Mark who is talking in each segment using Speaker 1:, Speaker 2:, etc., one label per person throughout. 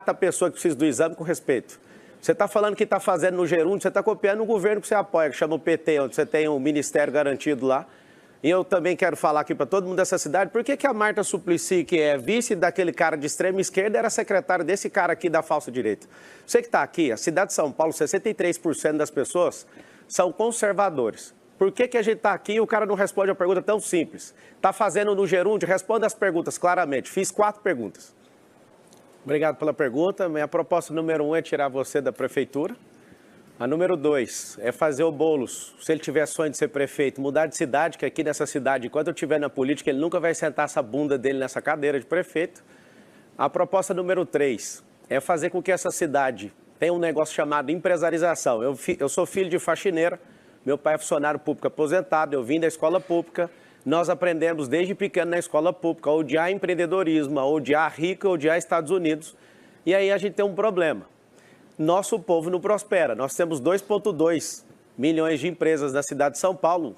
Speaker 1: trata a pessoa que precisa do exame com respeito. Você está falando que está fazendo no Gerúndio, você está copiando um governo que você apoia, que chama o PT, onde você tem um ministério garantido lá. E eu também quero falar aqui para todo mundo dessa cidade, por que a Marta Suplicy, que é vice daquele cara de extrema esquerda, era secretária desse cara aqui da falsa direita? Você que está aqui, a cidade de São Paulo, 63% das pessoas são conservadores. Por que a gente está aqui e o cara não responde a pergunta tão simples? Está fazendo no Gerúndio? Responda as perguntas claramente. Fiz 4 perguntas. Obrigado pela pergunta. Minha proposta número 1 é tirar você da prefeitura. A número 2 é fazer o Boulos, se ele tiver sonho de ser prefeito, mudar de cidade, que aqui nessa cidade, enquanto eu estiver na política, ele nunca vai sentar essa bunda dele nessa cadeira de prefeito. A proposta número 3 é fazer com que essa cidade tenha um negócio chamado empresarização. Eu sou filho de faxineira, meu pai é funcionário público aposentado, eu vim da escola pública. Nós aprendemos desde pequeno na escola pública a odiar empreendedorismo, a odiar rico, a odiar Estados Unidos. E aí a gente tem um problema. Nosso povo não prospera. Nós temos 2,2 milhões de empresas na cidade de São Paulo.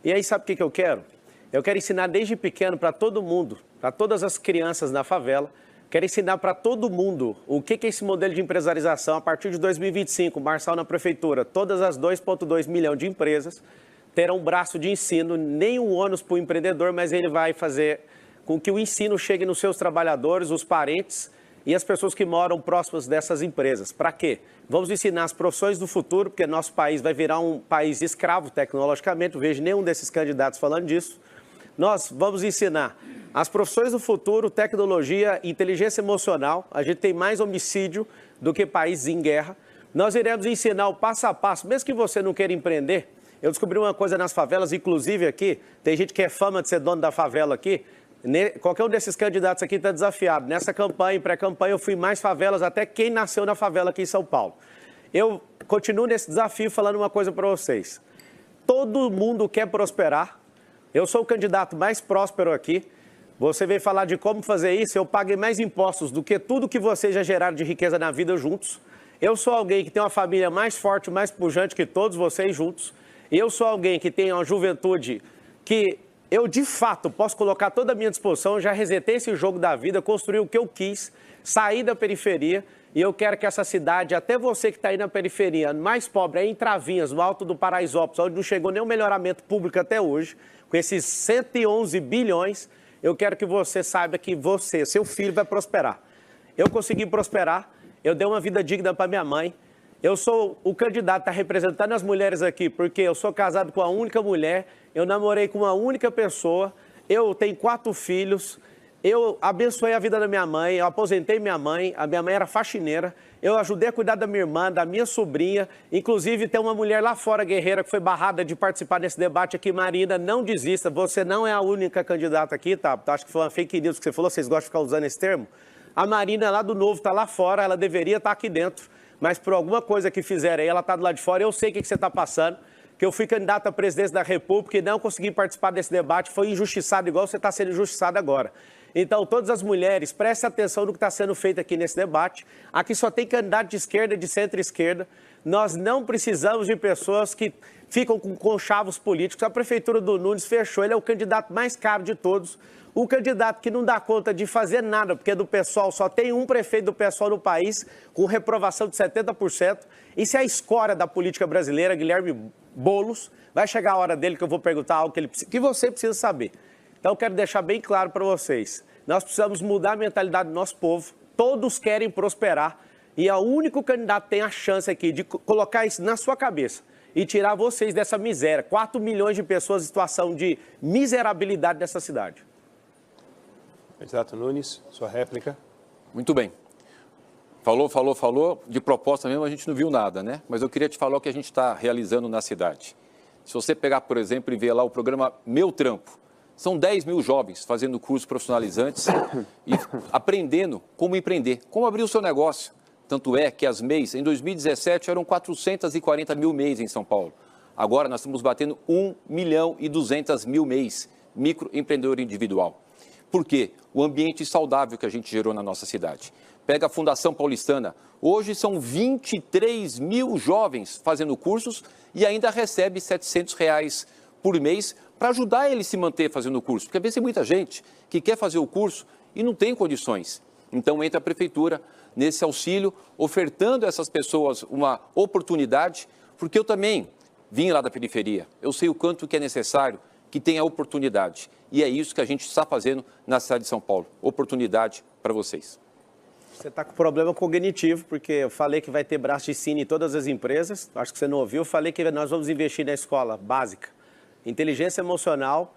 Speaker 1: E aí sabe o que eu quero? Eu quero ensinar desde pequeno para todo mundo, para todas as crianças na favela. Quero ensinar para todo mundo o que é esse modelo de empresarização. A partir de 2025, Marçal na prefeitura, todas as 2,2 milhões de empresas terão um braço de ensino, nenhum ônus para o empreendedor, mas ele vai fazer com que o ensino chegue nos seus trabalhadores, os parentes e as pessoas que moram próximas dessas empresas. Para quê? Vamos ensinar as profissões do futuro, porque nosso país vai virar um país escravo tecnologicamente, não vejo nenhum desses candidatos falando disso. Nós vamos ensinar as profissões do futuro, tecnologia, inteligência emocional. A gente tem mais homicídio do que países em guerra. Nós iremos ensinar o passo a passo, mesmo que você não queira empreender. Eu descobri uma coisa nas favelas, inclusive aqui, tem gente que é fama de ser dono da favela aqui. Qualquer um desses candidatos aqui está desafiado. Nessa campanha, pré-campanha, eu fui mais favelas, até quem nasceu na favela aqui em São Paulo. Eu continuo nesse desafio falando uma coisa para vocês. Todo mundo quer prosperar. Eu sou o candidato mais próspero aqui. Você veio falar de como fazer isso, eu paguei mais impostos do que tudo que vocês já geraram de riqueza na vida juntos. Eu sou alguém que tem uma família mais forte, mais pujante que todos vocês juntos. Eu sou alguém que tem uma juventude que eu, de fato, posso colocar toda a minha disposição. Eu já resetei esse jogo da vida, construí o que eu quis, saí da periferia. E eu quero que essa cidade, até você que está aí na periferia, mais pobre, aí em Travinhas, no Alto do Paraisópolis, onde não chegou nenhum melhoramento público até hoje, com esses 111 bilhões, eu quero que você saiba que você, seu filho, vai prosperar. Eu consegui prosperar, eu dei uma vida digna para minha mãe. Eu sou o candidato a estar representando as mulheres aqui, porque eu sou casado com uma única mulher, eu namorei com uma única pessoa, eu tenho 4 filhos, eu abençoei a vida da minha mãe, eu aposentei minha mãe, a minha mãe era faxineira, eu ajudei a cuidar da minha irmã, da minha sobrinha, inclusive tem uma mulher lá fora, guerreira, que foi barrada de participar desse debate aqui. Marina, não desista, você não é a única candidata aqui, tá? Acho que foi uma fake news que você falou, vocês gostam de ficar usando esse termo? A Marina lá do Novo está lá fora, ela deveria estar aqui dentro. Mas por alguma coisa que fizeram aí, ela está do lado de fora. Eu sei o que você está passando, que eu fui candidato à presidência da República e não consegui participar desse debate, foi injustiçado igual você está sendo injustiçado agora. Então, todas as mulheres, prestem atenção no que está sendo feito aqui nesse debate. Aqui só tem candidato de esquerda e de centro-esquerda. Nós não precisamos de pessoas que ficam com conchavos políticos. A prefeitura do Nunes fechou, ele é o candidato mais caro de todos. O candidato que não dá conta de fazer nada, porque do PSOL só tem um prefeito do PSOL no país, com reprovação de 70%. Isso é a escória da política brasileira, Guilherme Boulos. Vai chegar a hora dele que eu vou perguntar algo que você precisa saber. Então, eu quero deixar bem claro para vocês. Nós precisamos mudar a mentalidade do nosso povo. Todos querem prosperar. E o único candidato que tem a chance aqui de colocar isso na sua cabeça e tirar vocês dessa miséria. 4 milhões de pessoas em situação de miserabilidade nessa cidade.
Speaker 2: Candidato Nunes, sua réplica.
Speaker 3: Muito bem. Falou. De proposta mesmo a gente não viu nada, né? Mas eu queria te falar o que a gente está realizando na cidade. Se você pegar, por exemplo, e ver lá o programa Meu Trampo, são 10 mil jovens fazendo cursos profissionalizantes e aprendendo como empreender, como abrir o seu negócio. Tanto é que as MEIs, em 2017, eram 440 mil MEIs em São Paulo. Agora nós estamos batendo 1.200.000 MEIs, microempreendedor individual. Por quê? O ambiente saudável que a gente gerou na nossa cidade. Pega a Fundação Paulistana, hoje são 23 mil jovens fazendo cursos e ainda recebe R$700 por mês para ajudar ele a se manter fazendo o curso. Porque às vezes tem muita gente que quer fazer o curso e não tem condições. Então entra a prefeitura, nesse auxílio, ofertando a essas pessoas uma oportunidade, porque eu também vim lá da periferia. Eu sei o quanto que é necessário que tenha oportunidade. E é isso que a gente está fazendo na cidade de São Paulo. Oportunidade para vocês.
Speaker 1: Você está com problema cognitivo, porque eu falei que vai ter braço de ensino em todas as empresas. Acho que você não ouviu. Eu falei que nós vamos investir na escola básica. Inteligência emocional.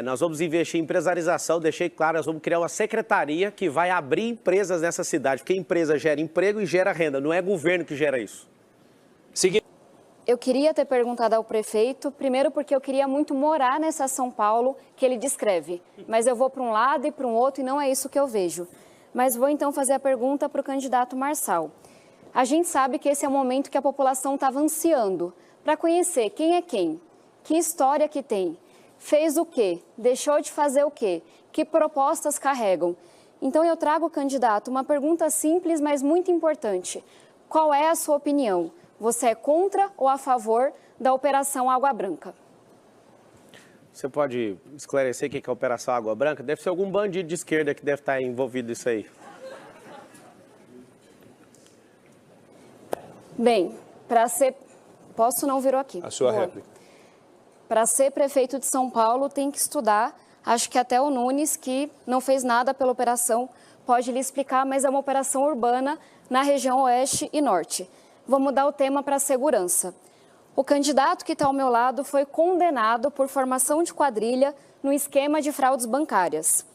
Speaker 1: Nós vamos investir em empresarização. Deixei claro, nós vamos criar uma secretaria que vai abrir empresas nessa cidade. Porque empresa gera emprego e gera renda. Não é governo que gera isso.
Speaker 2: Seguinte.
Speaker 4: Eu queria ter perguntado ao prefeito, primeiro porque eu queria muito morar nessa São Paulo que ele descreve. Mas eu vou para um lado e para um outro e não é isso que eu vejo. Mas vou então fazer a pergunta para o candidato Marçal. A gente sabe que esse é o momento que a população estava ansiando para conhecer quem é quem, que história que tem, fez o quê, deixou de fazer o quê, que propostas carregam. Então eu trago, candidato, uma pergunta simples, mas muito importante. Qual é a sua opinião? Você é contra ou a favor da Operação Água Branca?
Speaker 1: Você pode esclarecer o que é a Operação Água Branca? Deve ser algum bandido de esquerda que deve estar envolvido nisso aí.
Speaker 4: Bem, para ser... Posso não virou aqui.
Speaker 2: A sua réplica.
Speaker 4: Para ser prefeito de São Paulo tem que estudar. Acho que até o Nunes, que não fez nada pela operação, pode lhe explicar, mas é uma operação urbana na região oeste e norte. Vou mudar o tema para a segurança. O candidato que está ao meu lado foi condenado por formação de quadrilha no esquema de fraudes bancárias.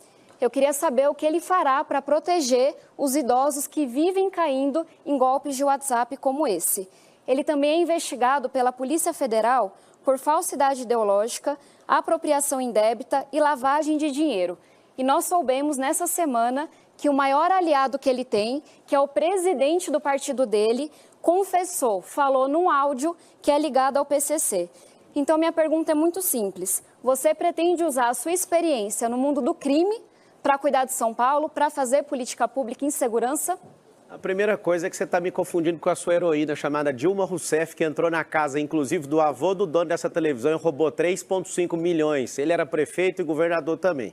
Speaker 4: Eu queria saber o que ele fará para proteger os idosos que vivem caindo em golpes de WhatsApp como esse. Ele também é investigado pela Polícia Federal por falsidade ideológica, apropriação indébita e lavagem de dinheiro. E nós soubemos nessa semana que o maior aliado que ele tem, que é o presidente do partido dele, confessou, falou num áudio que é ligado ao PCC. Então, minha pergunta é muito simples. Você pretende usar a sua experiência no mundo do crime para cuidar de São Paulo, para fazer política pública em segurança?
Speaker 1: A primeira coisa é que você está me confundindo com a sua heroína chamada Dilma Rousseff, que entrou na casa, inclusive, do avô do dono dessa televisão e roubou 3,5 milhões. Ele era prefeito e governador também.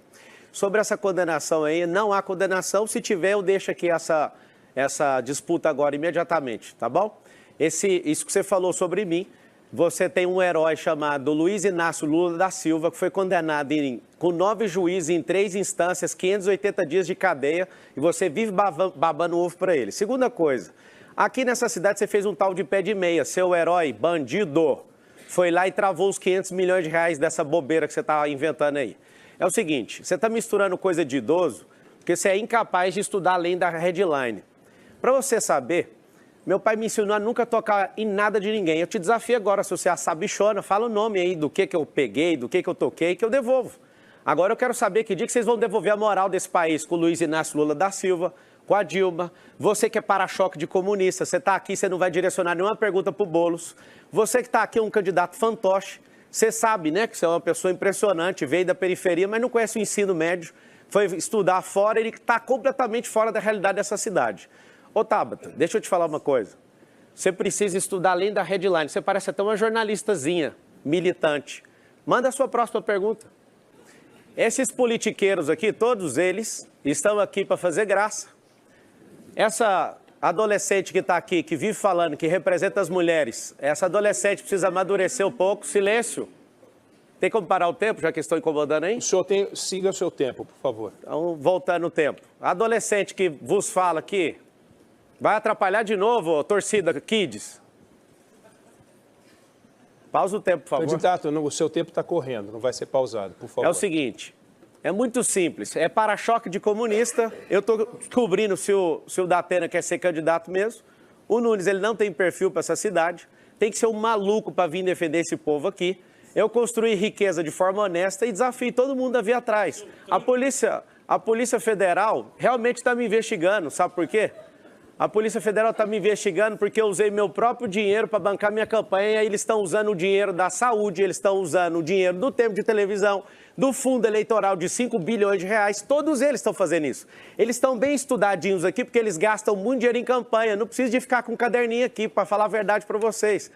Speaker 1: Sobre essa condenação aí, não há condenação. Se tiver, eu deixo aqui essa disputa agora imediatamente, tá bom? Isso que você falou sobre mim, você tem um herói chamado Luiz Inácio Lula da Silva, que foi condenado com 9 juízes em 3 instâncias, 580 dias de cadeia, e você vive babando ovo para ele. Segunda coisa, aqui nessa cidade você fez um tal de pé de meia, seu herói, bandido, foi lá e travou os 500 milhões de reais dessa bobeira que você está inventando aí. É o seguinte, você está misturando coisa de idoso, porque você é incapaz de estudar além da headline. Para você saber, meu pai me ensinou a nunca tocar em nada de ninguém. Eu te desafio agora, se você é sabichona, fala o nome aí do que eu peguei, do que eu toquei, que eu devolvo. Agora eu quero saber que dia que vocês vão devolver a moral desse país com o Luiz Inácio Lula da Silva, com a Dilma. Você que é para-choque de comunista, você está aqui, você não vai direcionar nenhuma pergunta para o Boulos. Você que está aqui é um candidato fantoche. Você sabe, né, que você é uma pessoa impressionante, veio da periferia, mas não conhece o ensino médio, foi estudar fora, ele está completamente fora da realidade dessa cidade. Ô, Tabata, deixa eu te falar uma coisa. Você precisa estudar além da headline. Você parece até uma jornalistazinha, militante. Manda a sua próxima pergunta. Esses politiqueiros aqui, todos eles, estão aqui para fazer graça. Essa adolescente que está aqui, que vive falando, que representa as mulheres, essa adolescente precisa amadurecer um pouco. Silêncio. Tem como parar o tempo, já que estou incomodando aí?
Speaker 2: O senhor siga o seu tempo, por favor.
Speaker 1: Então, voltando o tempo. A adolescente que vos fala aqui, vai atrapalhar de novo, torcida Kids. Pausa o tempo, por favor.
Speaker 2: Candidato, o seu tempo está correndo, não vai ser pausado, por favor.
Speaker 1: É o seguinte, é muito simples, é para-choque de comunista. Eu estou descobrindo se o Datena quer ser candidato mesmo. O Nunes, ele não tem perfil para essa cidade. Tem que ser um maluco para vir defender esse povo aqui. Eu construí riqueza de forma honesta e desafio todo mundo a vir atrás. A Polícia Federal realmente está me investigando, sabe por quê? A Polícia Federal está me investigando porque eu usei meu próprio dinheiro para bancar minha campanha e eles estão usando o dinheiro da saúde, eles estão usando o dinheiro do tempo de televisão, do fundo eleitoral de 5 bilhões de reais, todos eles estão fazendo isso. Eles estão bem estudadinhos aqui porque eles gastam muito dinheiro em campanha, não preciso de ficar com um caderninho aqui para falar a verdade para vocês.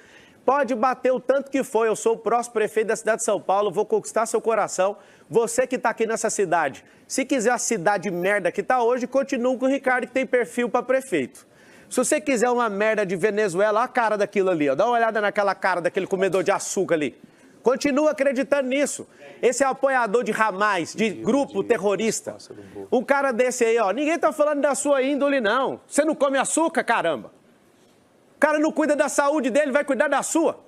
Speaker 1: Pode bater o tanto que for, eu sou o próximo prefeito da cidade de São Paulo, vou conquistar seu coração. Você que está aqui nessa cidade, se quiser a cidade merda que está hoje, continua com o Ricardo, que tem perfil para prefeito. Se você quiser uma merda de Venezuela, olha a cara daquilo ali, ó. Dá uma olhada naquela cara daquele comedor de açúcar ali. Continua acreditando nisso. Esse é o apoiador de Hamas, de grupo terrorista. Um cara desse aí, ó, ninguém tá falando da sua índole, não. Você não come açúcar, caramba. O cara não cuida da saúde dele, vai cuidar da sua.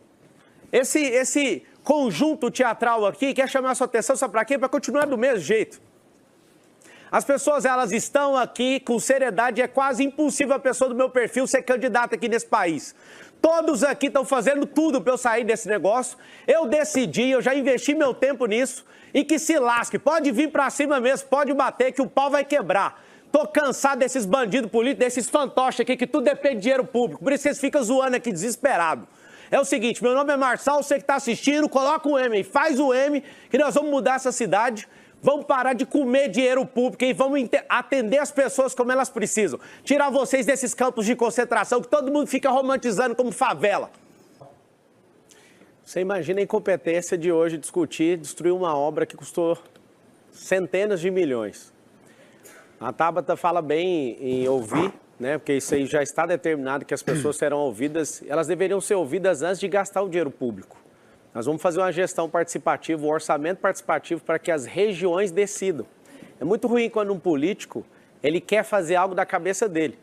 Speaker 1: Esse conjunto teatral aqui quer chamar a sua atenção, sabe pra quê? Pra continuar do mesmo jeito. As pessoas, elas estão aqui com seriedade, é quase impossível a pessoa do meu perfil ser candidata aqui nesse país. Todos aqui estão fazendo tudo para eu sair desse negócio. Eu decidi, eu já investi meu tempo nisso e que se lasque. Pode vir para cima mesmo, pode bater que o pau vai quebrar. Tô cansado desses bandidos políticos, desses fantoches aqui que tudo depende de dinheiro público. Por isso vocês ficam zoando aqui desesperado. É o seguinte, meu nome é Marçal, você que está assistindo, coloca o M aí, faz o M, que nós vamos mudar essa cidade. Vamos parar de comer dinheiro público e vamos atender as pessoas como elas precisam. Tirar vocês desses campos de concentração que todo mundo fica romantizando como favela. Você imagina a incompetência de hoje discutir, destruir uma obra que custou centenas de milhões. A Tabata fala bem em ouvir, né? Porque isso aí já está determinado que as pessoas serão ouvidas. Elas deveriam ser ouvidas antes de gastar o dinheiro público. Nós vamos fazer uma gestão participativa, um orçamento participativo para que as regiões decidam. É muito ruim quando um político, ele quer fazer algo da cabeça dele.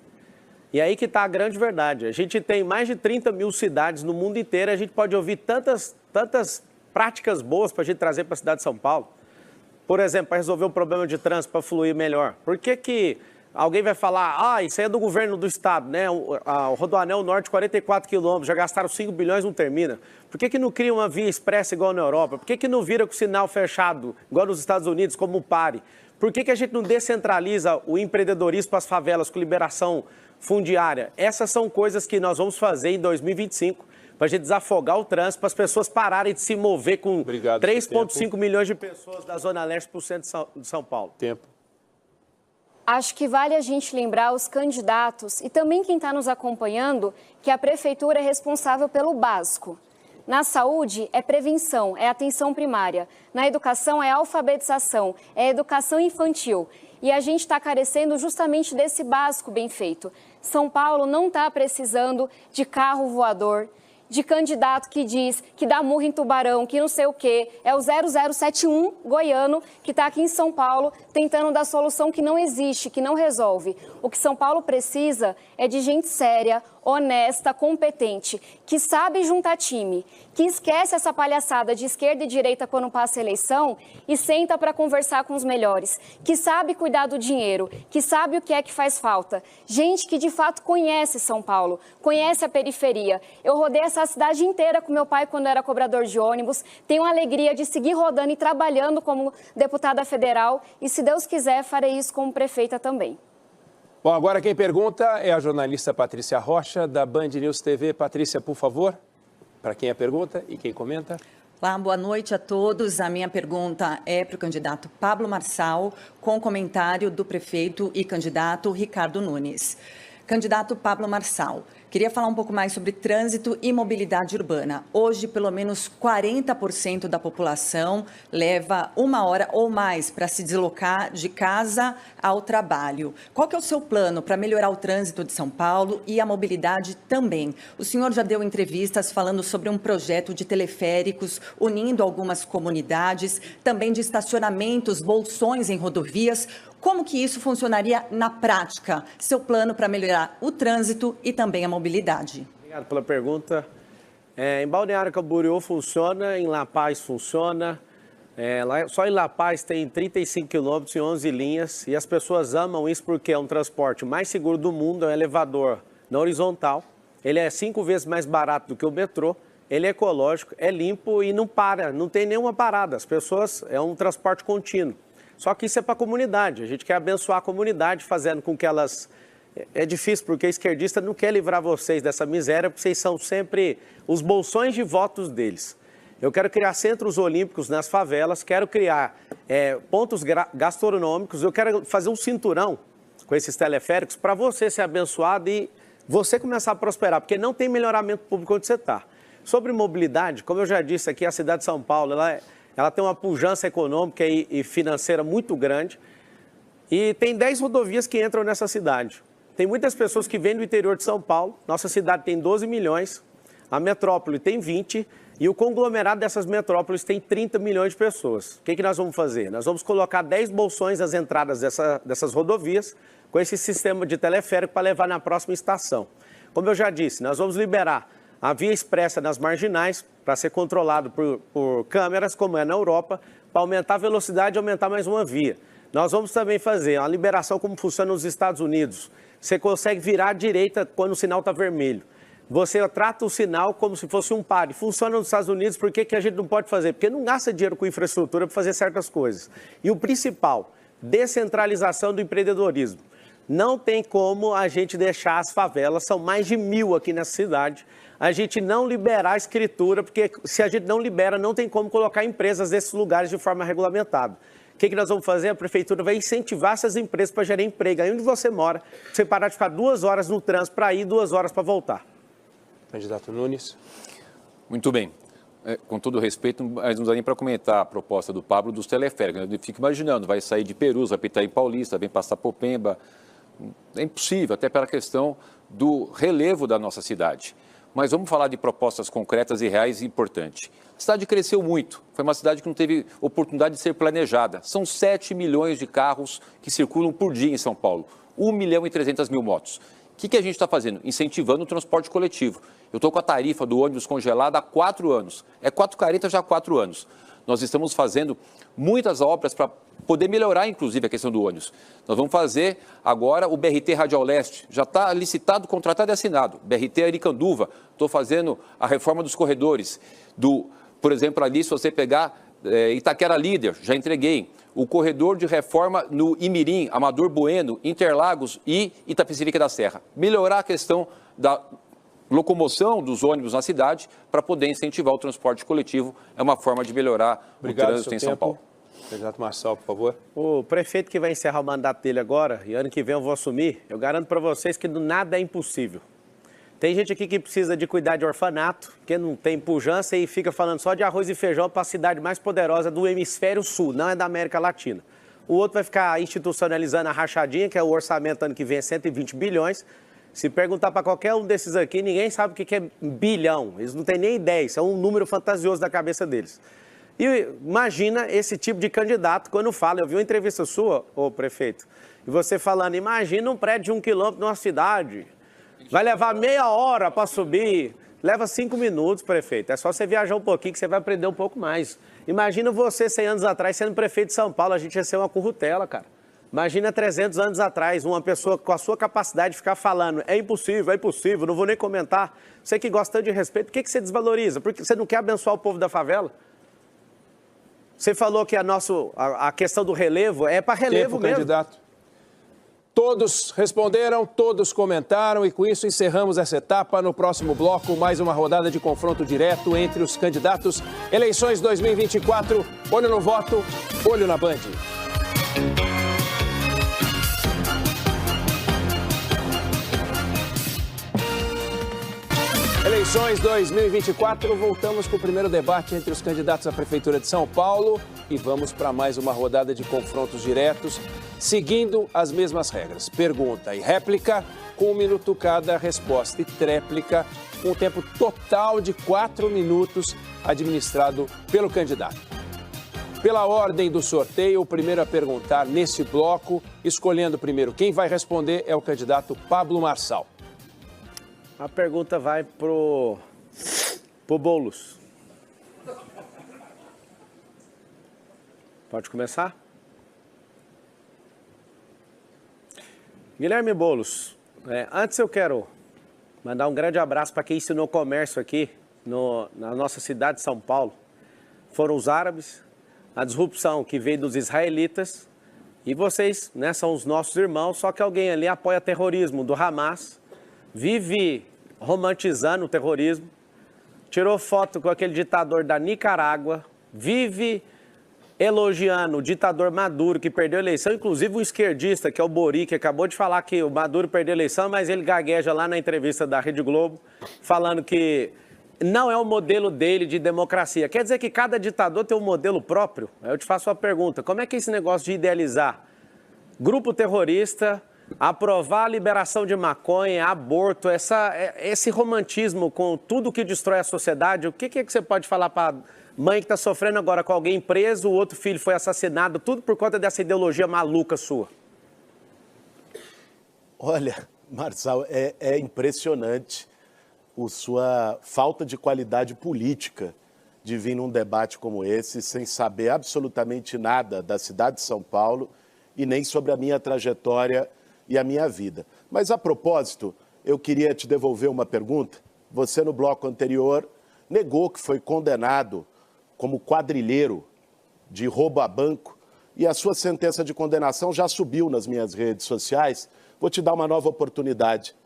Speaker 1: E aí que está a grande verdade. A gente tem mais de 30 mil cidades no mundo inteiro, a gente pode ouvir tantas práticas boas para a gente trazer para a cidade de São Paulo. Por exemplo, para resolver o problema de trânsito, para fluir melhor. Por que alguém vai falar, isso aí é do governo do estado, né? O Rodoanel Norte, 44 quilômetros, já gastaram 5 bilhões, não termina. Por que não cria uma via expressa igual na Europa? Por que não vira com o sinal fechado, igual nos Estados Unidos, como o PARE? Por que a gente não descentraliza o empreendedorismo para as favelas com liberação fundiária? Essas são coisas que nós vamos fazer em 2025, para a gente desafogar o trânsito, para as pessoas pararem de se mover com 3,5 milhões de pessoas da Zona Leste para o centro de São Paulo.
Speaker 2: Tempo.
Speaker 4: Acho que vale a gente lembrar os candidatos e também quem está nos acompanhando que a prefeitura é responsável pelo básico. Na saúde é prevenção, é atenção primária. Na educação é alfabetização, é educação infantil. E a gente está carecendo justamente desse básico bem feito. São Paulo não está precisando de carro voador, de candidato que diz que dá murro em Tubarão, que não sei o quê. É o 0071 goiano que está aqui em São Paulo tentando dar solução que não existe, que não resolve. O que São Paulo precisa é de gente séria, honesta, competente, que sabe juntar time, que esquece essa palhaçada de esquerda e direita quando passa a eleição e senta para conversar com os melhores, que sabe cuidar do dinheiro, que sabe o que é que faz falta. Gente que de fato conhece São Paulo, conhece a periferia. Eu rodei essa cidade inteira com meu pai quando era cobrador de ônibus, tenho a alegria de seguir rodando e trabalhando como deputada federal e, se Deus quiser, farei isso como prefeita também.
Speaker 2: Bom, agora quem pergunta é a jornalista Patrícia Rocha, da Band News TV. Patrícia, por favor, para quem é a pergunta e quem comenta.
Speaker 5: Olá, boa noite a todos. A minha pergunta é para o candidato Pablo Marçal, com comentário do prefeito e candidato Ricardo Nunes. Candidato Pablo Marçal, queria falar um pouco mais sobre trânsito e mobilidade urbana. Hoje, pelo menos 40% da população leva 1 hora ou mais para se deslocar de casa ao trabalho. Qual que é o seu plano para melhorar o trânsito de São Paulo e a mobilidade também? O senhor já deu entrevistas falando sobre um projeto de teleféricos unindo algumas comunidades, também de estacionamentos, bolsões em rodovias. Como que isso funcionaria na prática? Seu plano para melhorar o trânsito e também a mobilidade.
Speaker 1: Obrigado pela pergunta. Em Balneário Camboriú funciona, em La Paz funciona. Só em La Paz tem 35 quilômetros e 11 linhas. E as pessoas amam isso porque é um transporte mais seguro do mundo, é um elevador na horizontal. Ele é 5 vezes mais barato do que o metrô. Ele é ecológico, é limpo e não para, não tem nenhuma parada. As pessoas, é um transporte contínuo. Só que isso é para a comunidade, a gente quer abençoar a comunidade, fazendo com que elas... É difícil, porque a esquerdista não quer livrar vocês dessa miséria, porque vocês são sempre os bolsões de votos deles. Eu quero criar centros olímpicos nas favelas, quero criar pontos gastronômicos, eu quero fazer um cinturão com esses teleféricos para você ser abençoado e você começar a prosperar, porque não tem melhoramento público onde você está. Sobre mobilidade, como eu já disse aqui, a cidade de São Paulo, ela tem uma pujança econômica e financeira muito grande e tem 10 rodovias que entram nessa cidade. Tem muitas pessoas que vêm do interior de São Paulo, nossa cidade tem 12 milhões, a metrópole tem 20 e o conglomerado dessas metrópoles tem 30 milhões de pessoas. O que nós vamos fazer? Nós vamos colocar 10 bolsões às entradas dessas rodovias com esse sistema de teleférico para levar na próxima estação. Como eu já disse, nós vamos liberar a via expressa nas marginais para ser controlado por câmeras, como é na Europa, para aumentar a velocidade e aumentar mais uma via. Nós vamos também fazer uma liberação como funciona nos Estados Unidos. Você consegue virar à direita quando o sinal está vermelho. Você trata o sinal como se fosse um pare. Funciona nos Estados Unidos, por que a gente não pode fazer? Porque não gasta dinheiro com infraestrutura para fazer certas coisas. E o principal, descentralização do empreendedorismo. Não tem como a gente deixar as favelas, são mais de 1.000 aqui nessa cidade, a gente não liberar a escritura, porque se a gente não libera, não tem como colocar empresas nesses lugares de forma regulamentada. O que nós vamos fazer? A prefeitura vai incentivar essas empresas para gerar emprego. Aí onde você mora, você parar de ficar 2 horas no trânsito para ir, 2 horas para voltar.
Speaker 2: Candidato Nunes.
Speaker 3: Muito bem. Com todo respeito, mas não dá nem para comentar a proposta do Pablo dos teleféricos. Eu fico imaginando, vai sair de Perus, vai para Itaim Paulista, vem passar por Popemba. É impossível, até pela questão do relevo da nossa cidade. Mas vamos falar de propostas concretas e reais e importantes. A cidade cresceu muito, foi uma cidade que não teve oportunidade de ser planejada. São 7 milhões de carros que circulam por dia em São Paulo, 1.300.000 motos. O que a gente está fazendo? Incentivando o transporte coletivo. Eu estou com a tarifa do ônibus congelada há 4 anos, é 4,40 já há 4 anos. Nós estamos fazendo muitas obras para poder melhorar, inclusive, a questão do ônibus. Nós vamos fazer agora o BRT Radial Leste, já está licitado, contratado e assinado. BRT Aricanduva, estou fazendo a reforma dos corredores. Por exemplo, ali, se você pegar Itaquera Líder, já entreguei. O corredor de reforma no Imirim, Amador Bueno, Interlagos e Itapecerica da Serra. Melhorar a questão da locomoção dos ônibus na cidade para poder incentivar o transporte coletivo. É uma forma de melhorar o trânsito em São Paulo.
Speaker 2: Candidato Marçal, por favor.
Speaker 1: O prefeito que vai encerrar o mandato dele agora, e ano que vem eu vou assumir, eu garanto para vocês que nada é impossível. Tem gente aqui que precisa de cuidar de orfanato, que não tem pujança e fica falando só de arroz e feijão para a cidade mais poderosa do hemisfério sul, não é da América Latina. O outro vai ficar institucionalizando a rachadinha, que é o orçamento ano que vem é 120 bilhões. Se perguntar para qualquer um desses aqui, ninguém sabe o que é bilhão. Eles não têm nem ideia, isso é um número fantasioso da cabeça deles. E imagina esse tipo de candidato quando fala. Eu vi uma entrevista sua, ô prefeito, e você falando, imagina um prédio de 1 quilômetro numa cidade. Vai levar meia hora para subir. Leva 5 minutos, prefeito. É só você viajar um pouquinho que você vai aprender um pouco mais. Imagina você 100 anos atrás sendo prefeito de São Paulo, a gente ia ser uma currutela, cara. Imagina 300 anos atrás, uma pessoa com a sua capacidade de ficar falando, é impossível, não vou nem comentar. Você que gosta tanto de respeito, por que você desvaloriza? Porque você não quer abençoar o povo da favela? Você falou que a questão do relevo é para relevo mesmo.
Speaker 2: Candidato. Todos responderam, todos comentaram e com isso encerramos essa etapa. No próximo bloco, mais uma rodada de confronto direto entre os candidatos. Eleições 2024, olho no voto, olho na Band. Eleições 2024, voltamos com o primeiro debate entre os candidatos à Prefeitura de São Paulo e vamos para mais uma rodada de confrontos diretos, seguindo as mesmas regras. Pergunta e réplica, com 1 minuto cada, resposta e tréplica, com um tempo total de 4 minutos administrado pelo candidato. Pela ordem do sorteio, o primeiro a perguntar nesse bloco, escolhendo primeiro quem vai responder, é o candidato Pablo Marçal.
Speaker 1: A pergunta vai pro Boulos. Pode começar? Guilherme Boulos, antes eu quero mandar um grande abraço para quem ensinou comércio aqui na nossa cidade de São Paulo. Foram os árabes, a disrupção que veio dos israelitas e vocês, são os nossos irmãos, só que alguém ali apoia terrorismo do Hamas, vive romantizando o terrorismo, tirou foto com aquele ditador da Nicarágua, vive elogiando o ditador Maduro, que perdeu a eleição, inclusive um esquerdista, que é o Bori, que acabou de falar que o Maduro perdeu a eleição, mas ele gagueja lá na entrevista da Rede Globo, falando que não é o modelo dele de democracia. Quer dizer que cada ditador tem um modelo próprio? Eu te faço uma pergunta. Como é que é esse negócio de idealizar grupo terrorista, aprovar a liberação de maconha, aborto, esse romantismo com tudo que destrói a sociedade, o que você pode falar para mãe que está sofrendo agora com alguém preso, o outro filho foi assassinado, tudo por conta dessa ideologia maluca sua?
Speaker 6: Olha, Marçal, é impressionante a sua falta de qualidade política de vir num debate como esse sem saber absolutamente nada da cidade de São Paulo e nem sobre a minha trajetória e a minha vida. Mas, a propósito, eu queria te devolver uma pergunta. Você, no bloco anterior, negou que foi condenado como quadrilheiro de roubo a banco e a sua sentença de condenação já subiu nas minhas redes sociais. Vou te dar uma nova oportunidade.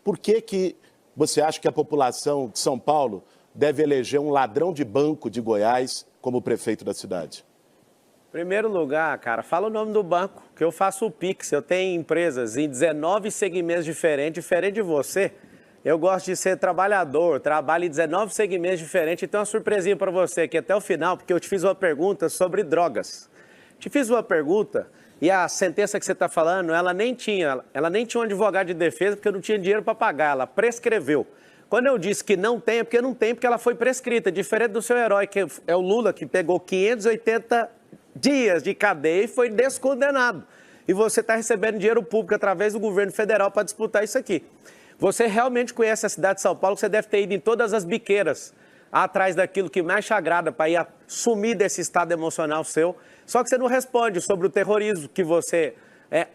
Speaker 6: Por que você acha que a população de São Paulo deve eleger um ladrão de banco de Goiás como prefeito da cidade?
Speaker 1: Em primeiro lugar, cara, fala o nome do banco, que eu faço o Pix. Eu tenho empresas em 19 segmentos diferente de você. Eu gosto de ser trabalhador, trabalho em 19 segmentos diferentes. E tem uma surpresinha para você aqui até o final, porque eu te fiz uma pergunta sobre drogas. Te fiz uma pergunta e a sentença que você está falando, ela nem tinha um advogado de defesa, porque eu não tinha dinheiro para pagar, ela prescreveu. Quando eu disse que não tem, é porque não tem, porque ela foi prescrita, diferente do seu herói, que é o Lula, que pegou 580 dias de cadeia e foi descondenado. E você está recebendo dinheiro público através do governo federal para disputar isso aqui. Você realmente conhece a cidade de São Paulo, que você deve ter ido em todas as biqueiras, atrás daquilo que mais te agrada para ir sumir desse estado emocional seu. Só que você não responde sobre o terrorismo que você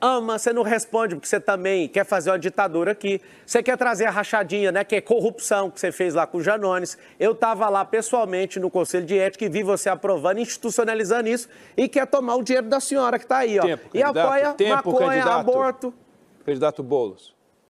Speaker 1: ama, você não responde porque você também quer fazer uma ditadura aqui. Você quer trazer a rachadinha, né, que é corrupção que você fez lá com o Janones. Eu estava lá pessoalmente no Conselho de Ética e vi você aprovando, institucionalizando isso e quer tomar o dinheiro da senhora que está aí, ó.
Speaker 2: Tempo,
Speaker 1: e apoia maconha, aborto.
Speaker 2: Candidato Boulos.